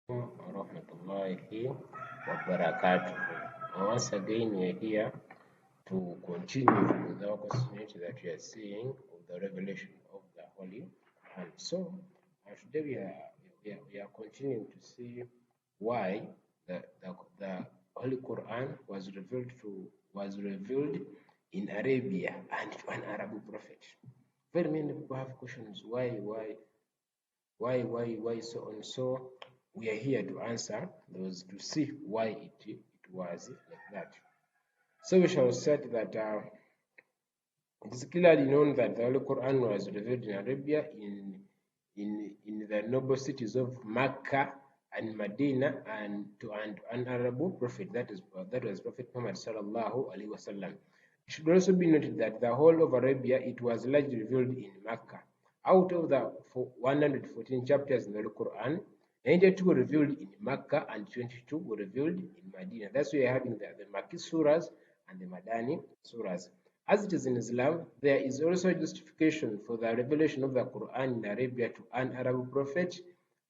Warahmatullahi wabarakatuh. And once again, we are here to continue with our continuity that we are seeing of the revelation of the Holy Quran. So, today we are continuing to see why the Holy Quran was revealed in Arabia and to an Arab prophet. Very many people have questions why so on. So we are here to answer those, to see why it was like that. So we shall start that it is clearly known that the Holy Quran was revealed in Arabia in the noble cities of Mecca and Medina, and to an Arab prophet, that was Prophet Muhammad sallallahu alaihi wasallam. It should also be noted that the whole of Arabia, it was largely revealed in Mecca. Out of the 114 chapters in the Quran, 92 were revealed in Mecca and 22 were revealed in Medina. That's why you're having the Makki surahs and the Madani surahs. As it is in Islam, there is also justification for the revelation of the Quran in Arabia to an Arab prophet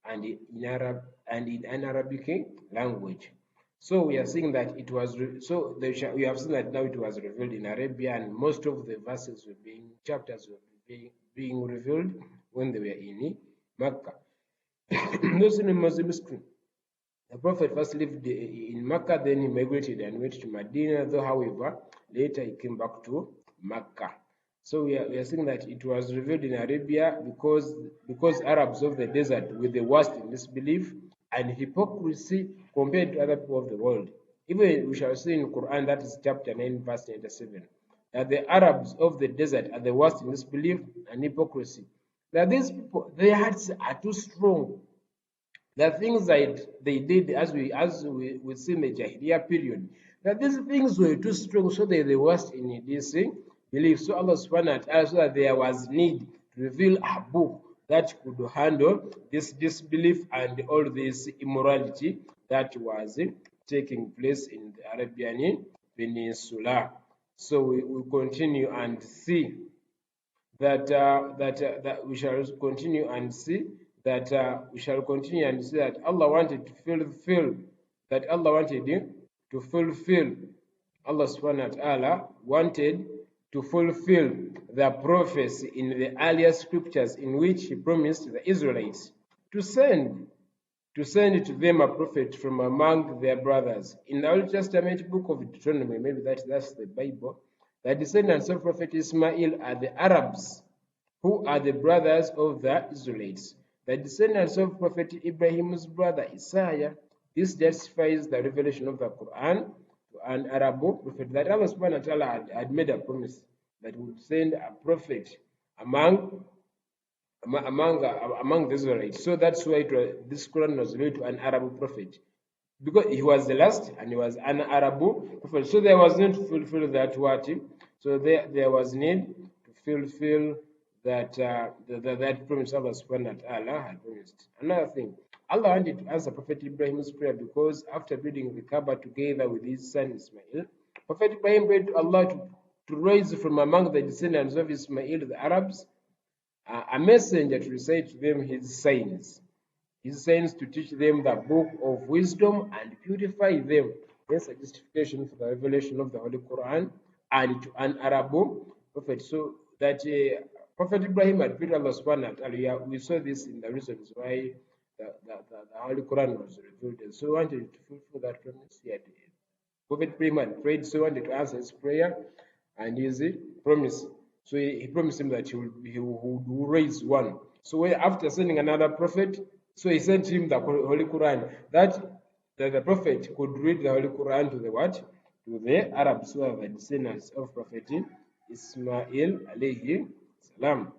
and in an Arabic language. So we are seeing that it was we have seen that now it was revealed in Arabia, and most of the chapters were being revealed when they were in Mecca. Those in Muslim history, the Prophet first lived in Mecca, then he migrated and went to Medina, though, however, later he came back to Mecca. So we are seeing that it was revealed in Arabia because Arabs of the desert were the worst in disbelief and hypocrisy compared to other people of the world. Even we shall see in Quran, that is chapter 9, verse 97, that the Arabs of the desert are the worst in disbelief and hypocrisy. That these people, their hearts are too strong. The things that they did, as we see in the Jahiliyyah period, that these things were too strong, so they're the worst in this belief. So Allah subhanahu wa ta'ala, so that there was need to reveal a book that could handle this disbelief and all this immorality that was taking place in the Arabian Peninsula. So we continue and see that we shall continue and see that Allah wanted to fulfill Allah subhanahu wa ta'ala wanted to fulfill the prophecy in the earlier scriptures in which he promised the Israelites to send to them a prophet from among their brothers. In the Old Testament book of Deuteronomy, maybe that's the Bible, the descendants of Prophet Ismail are the Arabs, who are the brothers of the Israelites. The descendants of Prophet Ibrahim's brother Isaiah. This justifies the revelation of the Quran to an Arab prophet, that Allah subhanahu wa ta'ala had made a promise that he would send a prophet among the Israelites. So that's why this Quran was revealed to an Arab prophet, because he was the last and he was an Arab prophet. So there was need to fulfill that what. So there was need to fulfill that that promise Allah subhanahu wa ta'ala had promised. Another thing, Allah wanted to answer Prophet Ibrahim's prayer, because after building the Kaaba together with his son Ismail, Prophet Ibrahim prayed to Allah to raise from among the descendants of Ismail, the Arabs, a messenger to recite to them his signs to teach them the book of wisdom and purify them. Hence a justification for the revelation of the Holy Quran and to an Arab prophet. So that Prophet Ibrahim had prayed Allah subhanahu wa ta'ala. We saw this in the reasons why the Holy Quran was revealed. And so wanted to fulfill that promise. Prophet Ibrahim had prayed, so wanted to answer his prayer and his promise. So he promised him that he would raise one. So after sending another prophet, so he sent him the Holy Quran, that the prophet could read the Holy Quran to the what? To the Arabs, who are the descendants of Prophet Ismail alayhi salam.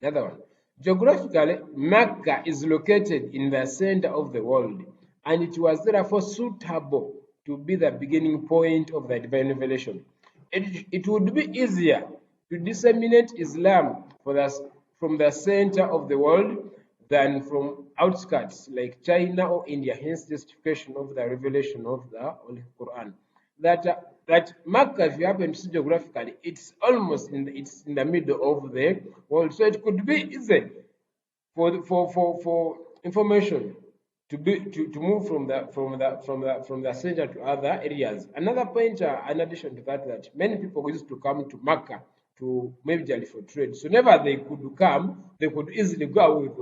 The other one. Geographically, Mecca is located in the center of the world, and it was therefore suitable to be the beginning point of the divine revelation. It would be easier to disseminate Islam from the center of the world than from outskirts like China or India. Hence, justification of the revelation of the Holy Quran. That Mecca, if you happen to see geographically, it's almost in the middle of the world, so it could be easy for information to move from the center to other areas. Another point, in addition to that, that many people used to come to Makkah to majorly for trade. So whenever they could come, they could easily go with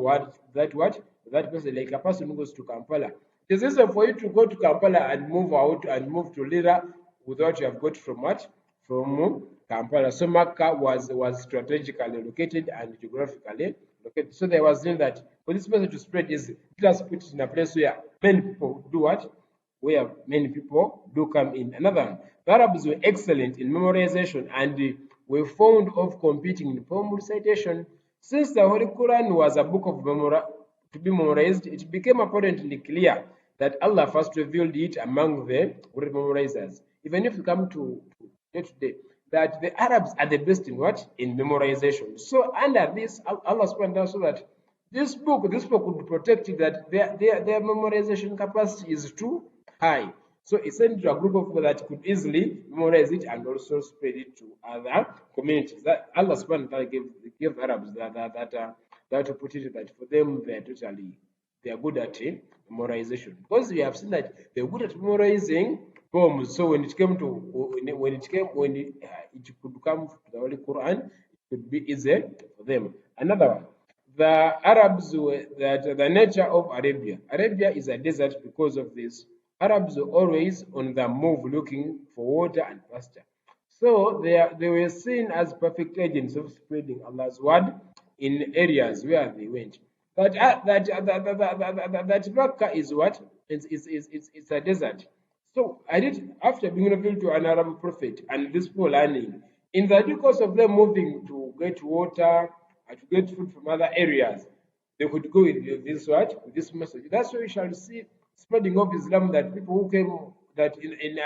that person, like a person who goes to Kampala. It is easy for you to go to Kampala and move out and move to Lira with what you have got from what? From Kampala. So Makkah was strategically located and geographically located. So there was in that for this message to spread is let us put it in a place where many people do what? Where many people do come in. Another one, the Arabs were excellent in memorization and were fond of competing in poem recitation. Since the Holy Quran was a book of to be memorized, it became apparently clear that Allah first revealed it among the memorizers. Even if you come to today, that the Arabs are the best in what? In memorization. So under this, Allah subhanahu wa ta'ala so that this book could be protected, that their memorization capacity is too high. So it sent to a group of people that could easily memorize it and also spread it to other communities. That Allah subhanahu wa ta'ala gave Arabs that to put it that for them they are good at memorization. Because we have seen that they're good at memorizing poems. So when it could come to the Holy Quran, it could be easy for them. Another one, the Arabs were that the nature of Arabia. Arabia is a desert because of this. Arabs were always on the move looking for water and pasture. So they were seen as perfect agents of spreading Allah's word in areas where they went. That Makkah is what? It's a desert. So I did after being revealed to an Arab prophet and this people learning, in the due course of them moving to get water and to get food from other areas, they could go with this what? With this message. That's why we shall see spreading of Islam, that people who came that in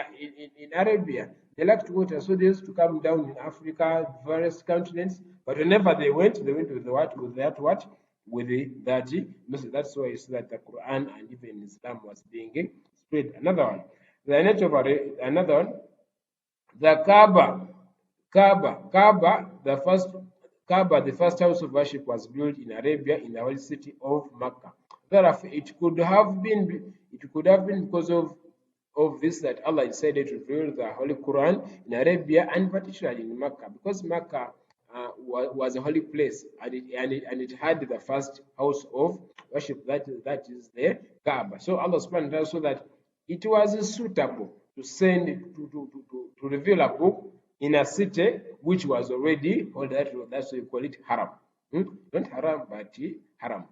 Arabia they lacked water, so they used to come down in Africa, various continents. But whenever they went with the what? With that what? With that message. That's why you see that the Quran and even Islam was being spread. Another one, the nature of another one, the Kaaba, the first house of worship, was built in Arabia in the holy city of Mecca. Therefore, it could have been because of this that Allah decided to reveal the Holy Quran in Arabia and particularly in Mecca, because Mecca was a holy place and it had the first house of worship, that is the Kaaba. So Allah subhanahu wa ta'ala so that it was suitable to send to reveal a book in a city which was already, or that's why you call it haram. Not haram, but haram.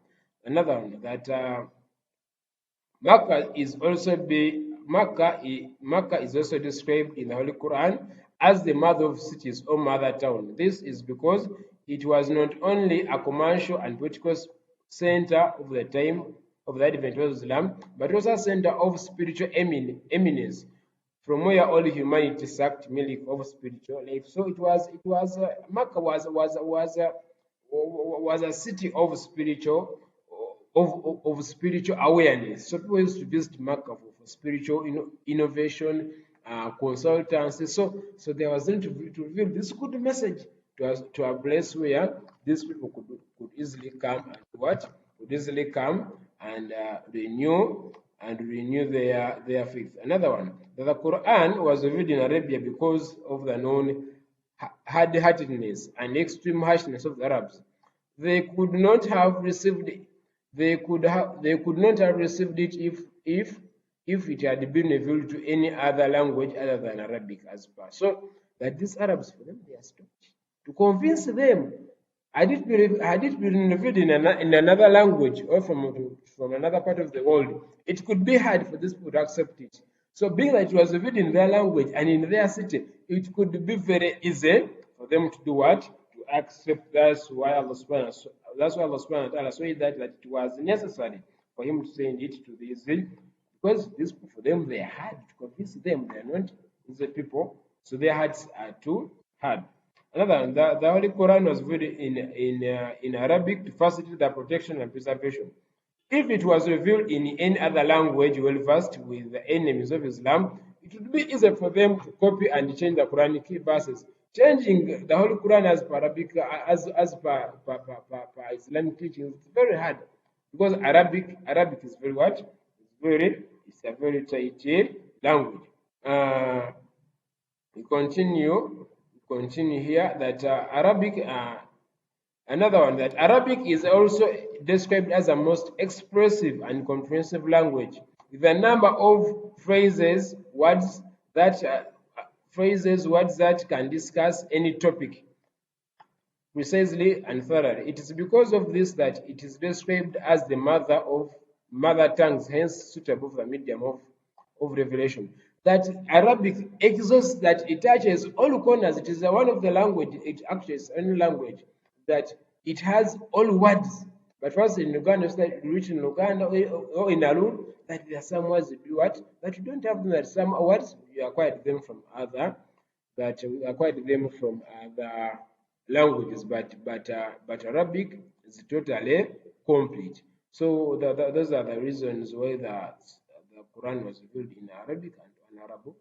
Another one, that Makkah is also described in the Holy Quran as the mother of cities or mother town. This is because it was not only a commercial and political center of the time of the advent of Islam, but also a center of spiritual eminence, from where all humanity sucked milk of spiritual life. So Makkah was a city of spiritual awareness. So people used to visit Makkah for spiritual innovation, consultancy. So there was going to reveal this good message to a place where these people could easily come and what? Could easily come and renew their faith. Another one, that the Quran was revealed in Arabia because of the known hard-heartedness and extreme harshness of the Arabs. They could not have received it. They could not have received it if it had been revealed to any other language other than Arabic as per. So that these Arabs, for them, they are stopped. To convince them, had it been revealed in another language or from another part of the world, it could be hard for these people to accept it. So being that it was revealed in their language and in their city, it could be very easy for them to do what? To accept. That's why Allah subhanahu wa ta'ala said that it was necessary for him to send it to these, because these people, for them, they had to convince them they are not easy people, so their hearts are too hard. Another one, the Holy Quran was revealed in Arabic to facilitate the protection and preservation. If it was revealed in any other language well versed with the enemies of Islam, it would be easy for them to copy and change the Quranic key verses. Changing the Holy Quran as per Arabic, as per Islamic teachings, it's very hard. because Arabic is very what? It's a very tight language. We continue here that Arabic. Another one, that Arabic is also described as a most expressive and comprehensive language with a number of words that can discuss any topic precisely and thoroughly. It is because of this that it is described as the mother of mother tongues, hence suitable for the medium of revelation. That Arabic exhausts, that it touches all corners. It is one of the language, it actually is only language that it has all words. But once in Uganda, reach in Uganda or in Arun, that there are some words that do what? That you don't have them, that some words you acquired them from other, that we acquired them from other languages, but Arabic is totally complete. So those are the reasons why the Quran was revealed in Arabic and an Arab